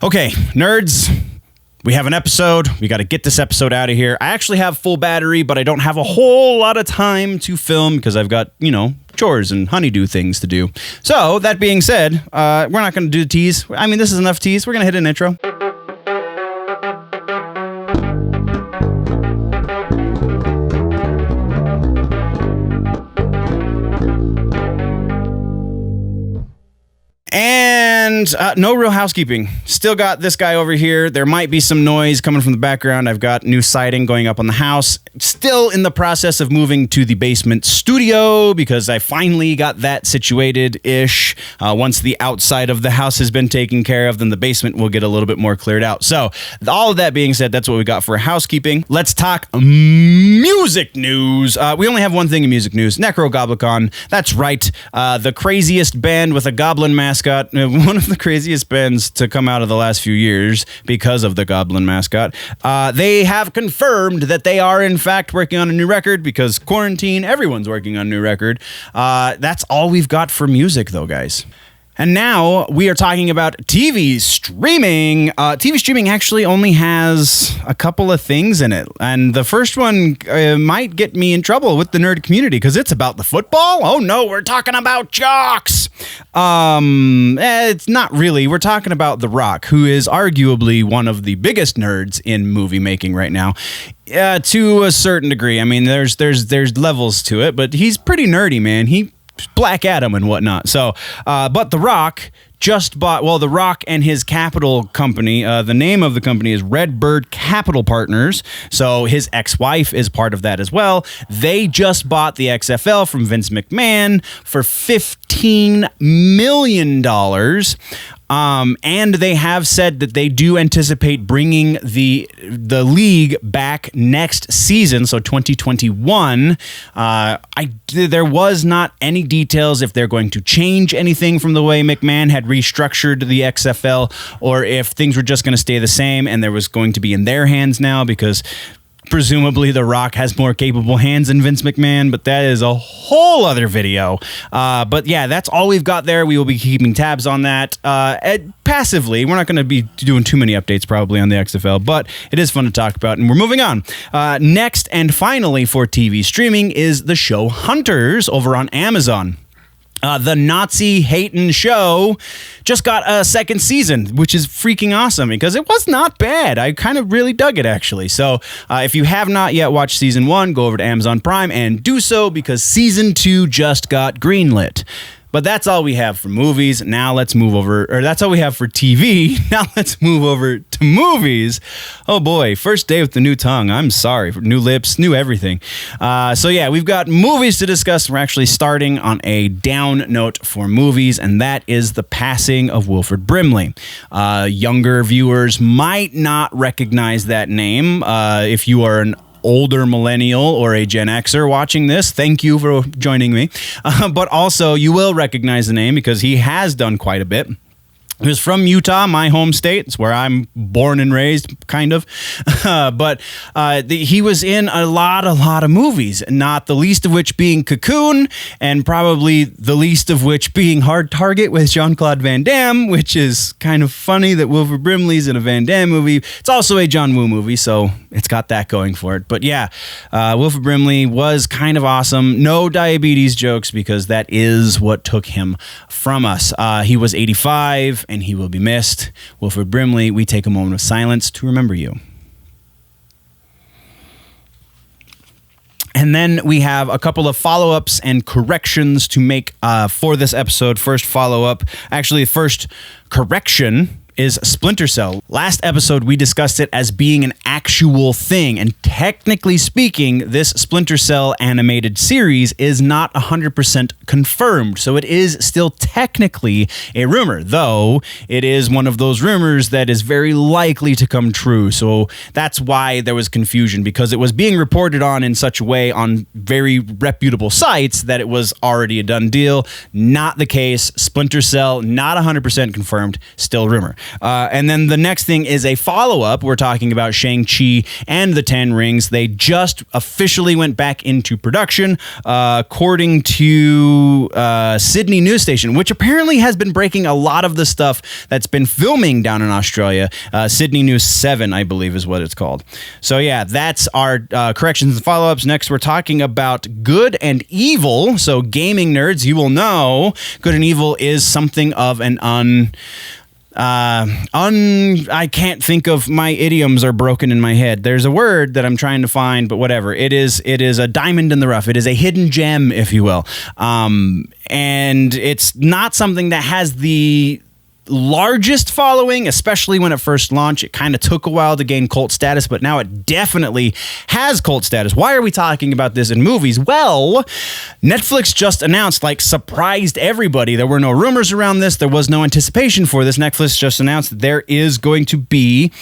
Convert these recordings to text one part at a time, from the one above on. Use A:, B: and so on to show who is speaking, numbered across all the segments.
A: Okay, nerds, we have an episode. We got to get this episode out of here. I actually have full battery, but I don't have a whole lot of time to film because I've got, chores and honeydew things to do. So, that being said, we're not going to do the tease. I mean, this is enough tease. We're going to hit an intro. And no real housekeeping. Still got this guy over here. There might be some noise coming from the background. I've got new siding going up on the house. Still in the process of moving to the basement studio because I finally got that situated-ish. Once the outside of the house has been taken care of, then the basement will get a little bit more cleared out. So, all of that being said, that's what we got for housekeeping. Let's talk music news. We only have one thing in music news. Nekrogoblicon. That's right. The craziest band with a goblin mascot. One of the craziest bands to come out of the last few years because of the goblin mascot. They have confirmed that they are in fact working on a new record because quarantine, everyone's working on a new record. That's all we've got for music though, guys. And now we are talking about TV streaming. TV streaming actually only has a couple of things in it. And the first one might get me in trouble with the nerd community because it's about the football. Oh no, we're talking about jocks. It's not really. We're talking about The Rock, who is arguably one of the biggest nerds in movie making right now. To a certain degree. I mean, there's levels to it, but he's pretty nerdy, man. He Black Adam and whatnot. So, but The Rock just bought, The Rock and his capital company, the name of the company is Redbird Capital Partners. So his ex-wife is part of that as well. They just bought the XFL from Vince McMahon for $15 million. And they have said that they do anticipate bringing the league back next season, so 2021. There was not any details if they're going to change anything from the way McMahon had restructured the XFL, or if things were just going to stay the same and there was going to be in their hands now because presumably The Rock has more capable hands than Vince McMahon, but that is a whole other video. But yeah, that's all we've got there. We will be keeping tabs on that passively. We're not going to be doing too many updates probably on the XFL, but it is fun to talk about, and we're moving on. Next and finally for TV streaming is the show Hunters over on Amazon. The Nazi-hating show just got a second season, which is freaking awesome because it was not bad. I kind of really dug it, actually. So if you have not yet watched season 1, go over to Amazon Prime and do so because season 2 just got greenlit. But that's all we have for movies. Now let's move over, or that's all we have for TV. Now let's move over to movies. Oh boy, first day with the new tongue. I'm sorry, new lips, new everything. So yeah, we've got movies to discuss. We're actually starting on a down note for movies, and that is the passing of Wilford Brimley. Younger viewers might not recognize that name. If you are an older millennial or a Gen Xer watching this, thank you for joining me. But also, you will recognize the name because he has done quite a bit. He was from Utah, my home state. It's where I'm born and raised, kind of. But he was in a lot of movies, not the least of which being Cocoon, and probably the least of which being Hard Target with Jean-Claude Van Damme, which is kind of funny that Wilford Brimley's in a Van Damme movie. It's also a John Woo movie, so it's got that going for it. But yeah, Wilford Brimley was kind of awesome. No diabetes jokes because that is what took him from us. He was 85. And he will be missed. Wilford Brimley, we take a moment of silence to remember you. And then we have a couple of follow-ups and corrections to make for this episode. First follow-up, actually first correction is Splinter Cell. Last episode, we discussed it as being an actual thing, and technically speaking, this Splinter Cell animated series is not 100% confirmed, so it is still technically a rumor, though it is one of those rumors that is very likely to come true, so that's why there was confusion, because it was being reported on in such a way on very reputable sites that it was already a done deal. Not the case. Splinter Cell, not 100% confirmed, still rumor. And then the next thing is a follow-up. We're talking about Shang-Chi Shang-Chi and the Ten Rings. They just officially went back into production, according to Sydney News Station, which apparently has been breaking a lot of the stuff that's been filming down in Australia. Sydney News 7, I believe, is what it's called. So yeah, that's our corrections and follow-ups. Next, we're talking about Good and Evil. So gaming nerds, you will know Good and Evil is something of an I can't think of, my idioms are broken in my head. There's a word that I'm trying to find, but whatever. It is a diamond in the rough. It is a hidden gem, if you will. And it's not something that has the largest following, especially when it first launched. It kind of took a while to gain cult status, but now it definitely has cult status. Why are we talking about this in movies? Well, Netflix just announced, surprised everybody. There were no rumors around this. There was no anticipation for this. Netflix just announced that there is going to be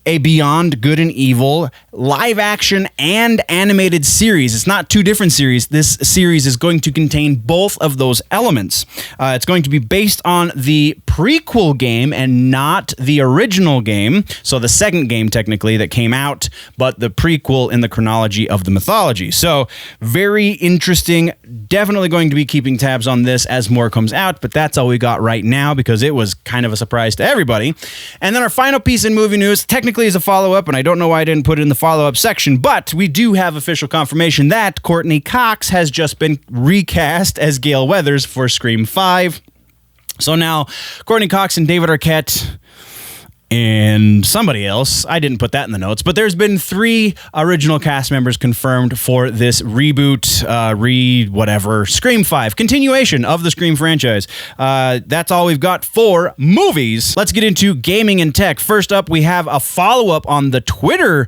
A: a Beyond Good and Evil live action and animated series. It's not two different series. This series is going to contain both of those elements. It's going to be based on the prequel game and not the original game. So the second game, technically, that came out, but the prequel in the chronology of the mythology. So very interesting. Definitely going to be keeping tabs on this as more comes out, but that's all we got right now because it was kind of a surprise to everybody. And then our final piece in movie news, technically is a follow-up, and I don't know why I didn't put it in the follow-up section, but we do have official confirmation that Courtney Cox has just been recast as Gale Weathers for Scream 5. So now Courtney Cox and David Arquette and somebody else, I didn't put that in the notes, but there's been 3 original cast members confirmed for this reboot, Scream 5, continuation of the Scream franchise. That's all we've got for movies. Let's get into gaming and tech. First up, we have a follow-up on the Twitter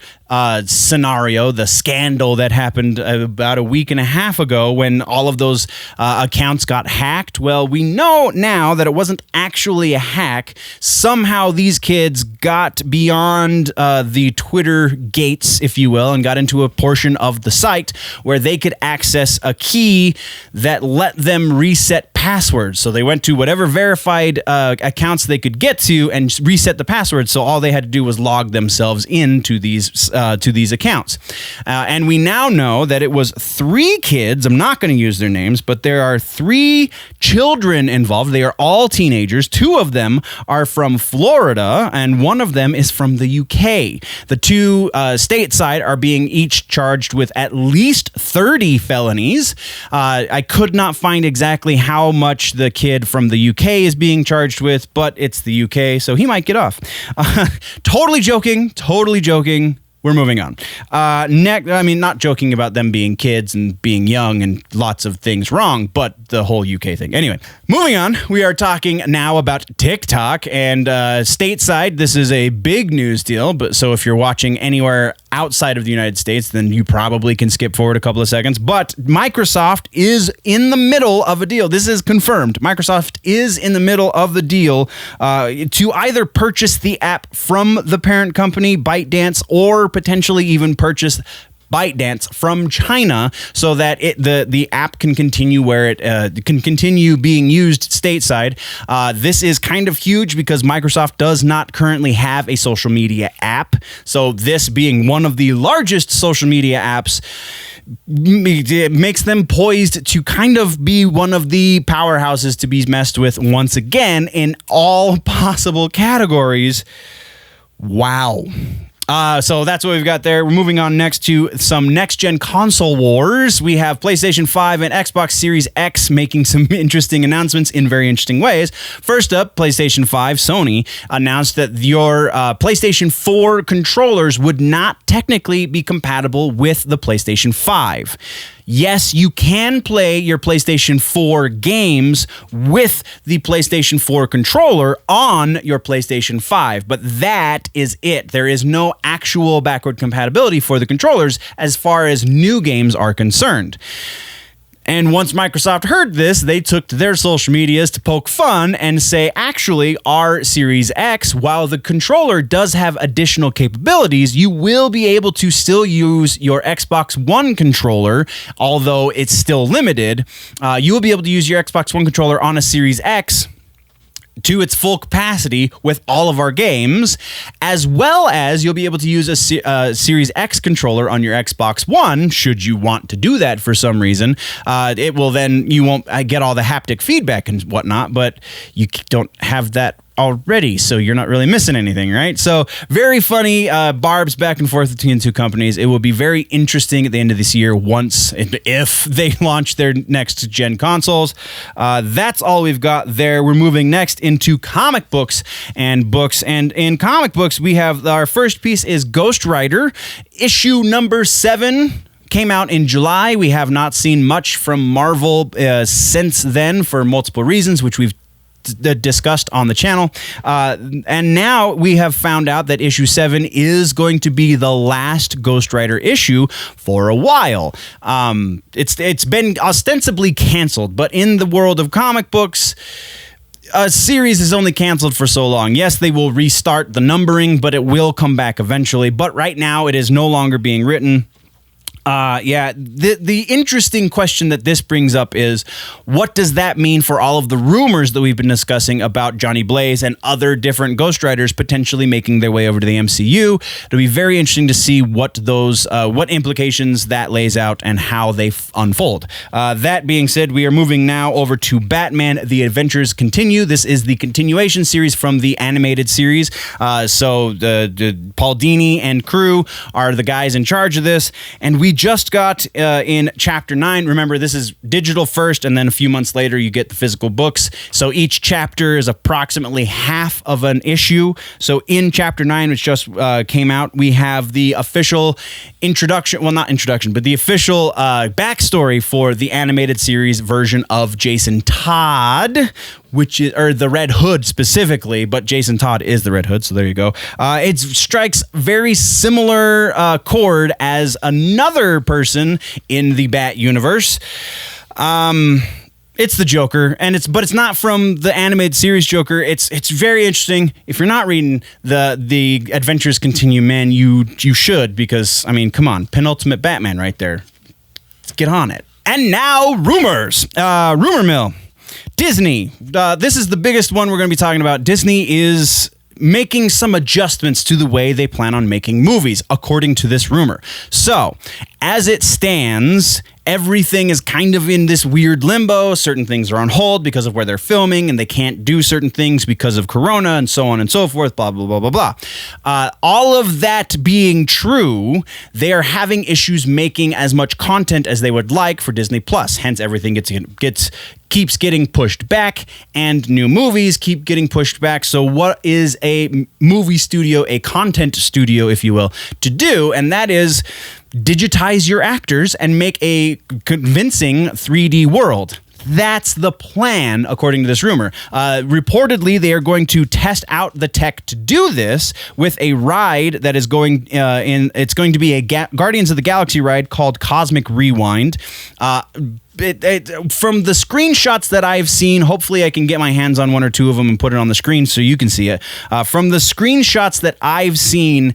A: scenario, the scandal that happened about a week and a half ago when all of those accounts got hacked. Well, we know now that it wasn't actually a hack. Somehow these kids got beyond the Twitter gates, if you will, and got into a portion of the site where they could access a key that let them reset passwords. So they went to whatever verified accounts they could get to and reset the password. So all they had to do was log themselves into these accounts. And we now know that it was 3 kids. I'm not going to use their names, but there are 3 children involved. They are all teenagers. 2 of them are from Florida, and 1 of them is from the UK. The 2 stateside are being each charged with at least 30 felonies. I could not find exactly how much the kid from the UK is being charged with, but it's the UK, so he might get off. Totally joking. We're moving on. Not joking about them being kids and being young and lots of things wrong, but the whole UK thing. Anyway, moving on. We are talking now about TikTok and stateside. This is a big news deal, but so if you're watching anywhere outside of the United States, then you probably can skip forward a couple of seconds. But Microsoft is in the middle of a deal. This is confirmed. Microsoft is in the middle of the deal to either purchase the app from the parent company, ByteDance, or potentially even purchase ByteDance from China so that the app can continue where it can continue being used stateside. This is kind of huge because Microsoft does not currently have a social media app. So this being one of the largest social media apps, it makes them poised to kind of be one of the powerhouses to be messed with once again in all possible categories. Wow. So that's what we've got there. We're moving on next to some next-gen console wars. We have PlayStation 5 and Xbox Series X making some interesting announcements in very interesting ways. First up, PlayStation 5, Sony announced that your PlayStation 4 controllers would not technically be compatible with the PlayStation 5. Yes, you can play your PlayStation 4 games with the PlayStation 4 controller on your PlayStation 5, but that is it. There is no actual backward compatibility for the controllers as far as new games are concerned. And once Microsoft heard this, they took to their social medias to poke fun and say, actually, our Series X, while the controller does have additional capabilities, you will be able to still use your Xbox One controller, although it's still limited. You will be able to use your Xbox One controller on a Series X to its full capacity with all of our games, as well as you'll be able to use a Series X controller on your Xbox One, should you want to do that for some reason. It will then, you won't get all the haptic feedback and whatnot, but you don't have that already, so you're not really missing anything, right? So very funny barbs back and forth between the two companies. It will be very interesting at the end of this year once, if they launch their next gen consoles. That's all we've got there. We're moving next into comic books, and in comic books we have our first piece is Ghost Rider issue number 7. Came out in July. We have not seen much from Marvel since then for multiple reasons, which we've discussed on the channel, and now we have found out that issue 7 is going to be the last Ghost Rider issue for a while. It's been ostensibly canceled, but in the world of comic books, a series is only canceled for so long. Yes, they will restart the numbering, but it will come back eventually. But right now, it is no longer being written. The interesting question that this brings up is, what does that mean for all of the rumors that we've been discussing about Johnny Blaze and other different Ghost Riders potentially making their way over to the MCU? It'll be very interesting to see what implications that lays out and how they unfold. That being said, we are moving now over to Batman: The Adventures Continue. This is the continuation series from the animated series. So the Paul Dini and crew are the guys in charge of this, and we just got in chapter 9. Remember, this is digital first, and then a few months later you get the physical books. So each chapter is approximately half of an issue. So in chapter 9, which just came out, we have the official introduction, well, not introduction, but the official backstory for the animated series version of Jason Todd, which is, or the Red Hood specifically, but Jason Todd is the Red Hood, so there you go. It strikes very similar chord as another person in the Bat universe. It's the Joker, but it's not from the animated series Joker. It's very interesting. If you're not reading the Adventures Continue, man, you should, because I mean, come on, penultimate Batman right there. Let's get on it. And now rumors. Rumor mill. Disney. This is the biggest one we're going to be talking about. Disney is making some adjustments to the way they plan on making movies, according to this rumor. So, as it stands, everything is kind of in this weird limbo. Certain things are on hold because of where they're filming, and they can't do certain things because of Corona, and so on and so forth, blah, blah, blah, blah, blah. All of that being true, they are having issues making as much content as they would like for Disney Plus. Hence, everything keeps getting pushed back, and new movies keep getting pushed back. So what is a movie studio, a content studio, if you will, to do? And that is digitize your actors and make a convincing 3D world. That's the plan, according to this rumor. Reportedly, they are going to test out the tech to do this with a ride that is going it's going to be a Guardians of the Galaxy ride called Cosmic Rewind. From the screenshots that I've seen, hopefully I can get my hands on one or two of them and put it on the screen so you can see it. From the screenshots that I've seen,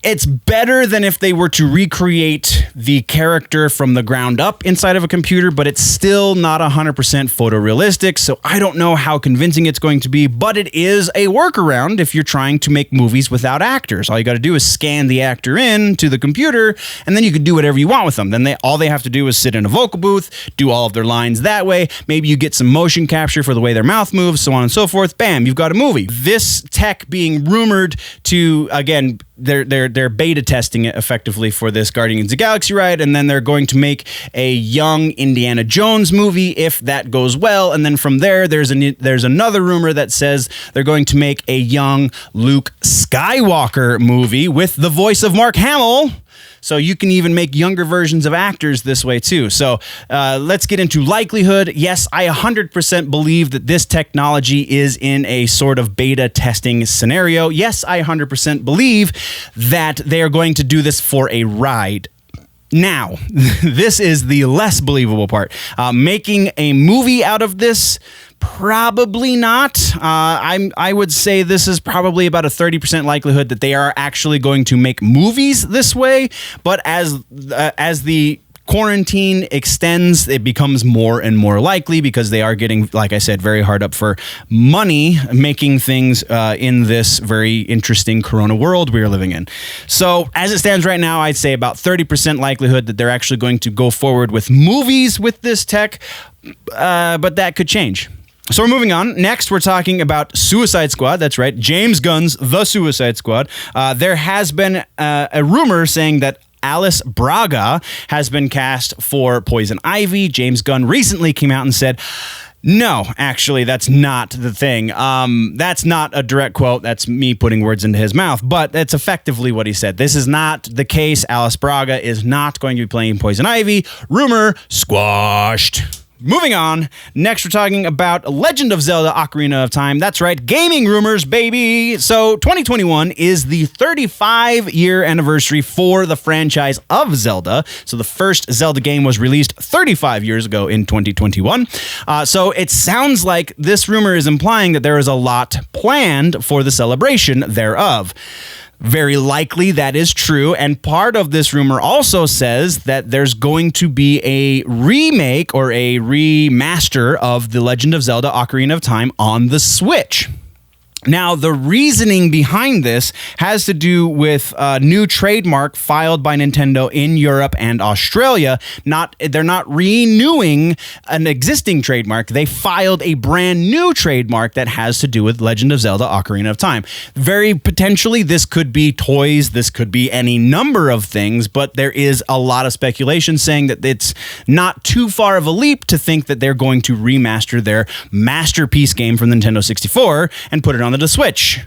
A: it's better than if they were to recreate the character from the ground up inside of a computer, but it's still not 100% photorealistic, so I don't know how convincing it's going to be, but it is a workaround if you're trying to make movies without actors. All you got to do is scan the actor in to the computer, and then you can do whatever you want with them. Then all they have to do is sit in a vocal booth, do all of their lines that way. Maybe you get some motion capture for the way their mouth moves, so on and so forth. Bam, you've got a movie. This tech being rumored to, again, they're beta testing it effectively for this Guardians of the Galaxy ride, and then they're going to make a young Indiana Jones movie if that goes well, and then from there there's another rumor that says they're going to make a young Luke Skywalker movie with the voice of Mark Hamill. So you can even make younger versions of actors this way too. So let's get into likelihood. Yes, I 100% believe that this technology is in a sort of beta testing scenario. Yes, I 100% believe that they are going to do this for a ride. Now, this is the less believable part. Making a movie out of this, probably not. I would say this is probably about a 30% likelihood that they are actually going to make movies this way. But as the quarantine extends, it becomes more and more likely because they are getting, like I said, very hard up for money, making things in this very interesting corona world we are living in. So as it stands right now, I'd say about 30% likelihood that they're actually going to go forward with movies with this tech, but that could change. So we're moving on. Next, we're talking about Suicide Squad. That's right, James Gunn's The Suicide Squad. There has been a rumor saying that Alice Braga has been cast for Poison Ivy. James Gunn recently came out and said, no, actually, that's not the thing. That's not a direct quote. That's me putting words into his mouth, but that's effectively what he said. This is not the case. Alice Braga is not going to be playing Poison Ivy. Rumor squashed. Moving on, next we're talking about Legend of Zelda Ocarina of Time. That's right, gaming rumors, baby. So 2021 is the 35-year anniversary for the franchise of Zelda. So the first Zelda game was released 35 years ago in 2021. So it sounds like this rumor is implying that there is a lot planned for the celebration thereof. Very likely that is true, and part of this rumor also says that there's going to be a remake or a remaster of The Legend of Zelda Ocarina of Time on the Switch. Now, the reasoning behind this has to do with a new trademark filed by Nintendo in Europe and Australia. They're not renewing an existing trademark. They filed a brand new trademark that has to do with Legend of Zelda Ocarina of Time. Very potentially, this could be toys. This could be any number of things, but there is a lot of speculation saying that it's not too far of a leap to think that they're going to remaster their masterpiece game from the Nintendo 64 and put it on the Switch.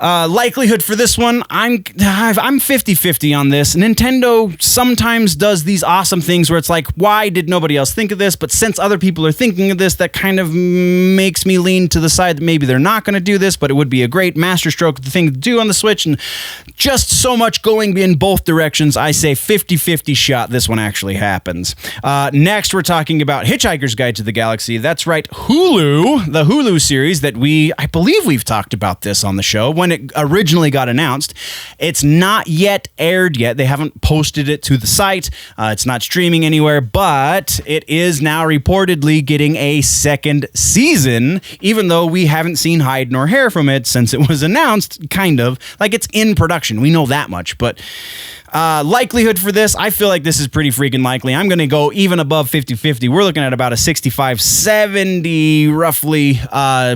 A: Likelihood for this one, I'm 50-50 on this. Nintendo sometimes does these awesome things where it's like, why did nobody else think of this? But since other people are thinking of this, that kind of makes me lean to the side that maybe they're not going to do this, but it would be a great masterstroke thing to do on the Switch, and just so much going in both directions. I say 50-50 shot this one actually happens. Next, we're talking about Hitchhiker's Guide to the Galaxy. That's right, Hulu, the Hulu series that I believe we've talked about this on the show when it originally got announced. It's not yet aired yet. They haven't posted it to the site. It's not streaming anywhere, but it is now reportedly getting a second season, even though we haven't seen hide nor hair from it since it was announced, kind of. Like, it's in production. We know that much, but likelihood for this, I feel like this is pretty freaking likely. I'm going to go even above 50-50. We're looking at about a 65-70 roughly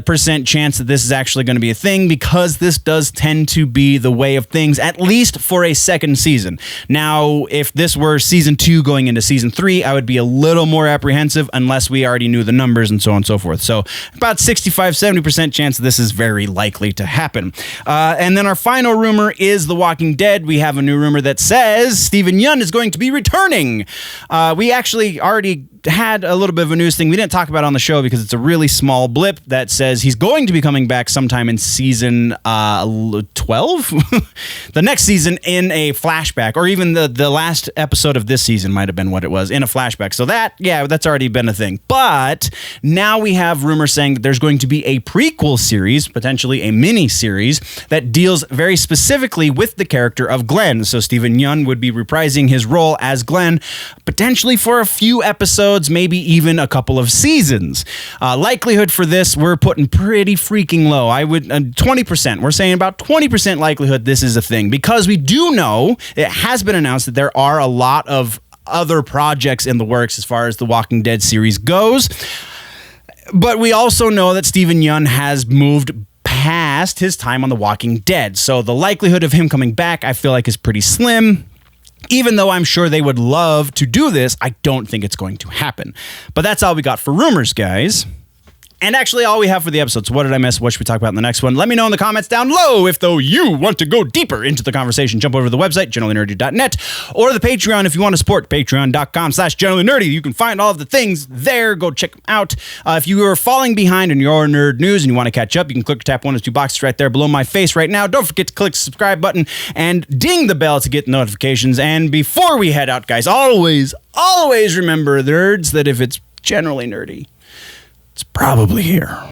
A: percent chance that this is actually going to be a thing, because this does tend to be the way of things, at least for a second season. Now, if this were season 2 going into season 3, I would be a little more apprehensive unless we already knew the numbers and so on and so forth. So about 65-70% chance this is very likely to happen. And then our final rumor is The Walking Dead. We have a new rumor that says Stephen Yeun is going to be returning. We actually already had a little bit of a news thing we didn't talk about on the show because it's a really small blip that says he's going to be coming back sometime in season 12, the next season, in a flashback, or even the last episode of this season might have been what it was, in a flashback. So that's already been a thing. But now we have rumors saying that there's going to be a prequel series, potentially a mini series, that deals very specifically with the character of Glenn. So Stephen Yeun would be reprising his role as Glenn, potentially for a few episodes, maybe even a couple of seasons. Likelihood for this, we're putting pretty freaking low. I would 20%. We're saying about 20% likelihood this is a thing, because we do know it has been announced that there are a lot of other projects in the works as far as the Walking Dead series goes. But we also know that Stephen Yeun has moved past his time on The Walking Dead. So the likelihood of him coming back, I feel like, is pretty slim. Even though I'm sure they would love to do this, I don't think it's going to happen. But that's all we got for rumors, guys. And actually, all we have for the episode. So what did I miss? What should we talk about in the next one? Let me know in the comments down below. If, though, you want to go deeper into the conversation, jump over to the website, generallynerdy.net, or the Patreon if you want to support, patreon.com/generallynerdy. You can find all of the things there. Go check them out. If you are falling behind in your nerd news and you want to catch up, you can click or tap one of the 2 boxes right there below my face right now. Don't forget to click the subscribe button and ding the bell to get notifications. And before we head out, guys, always remember, nerds, that if it's generally nerdy, it's probably here.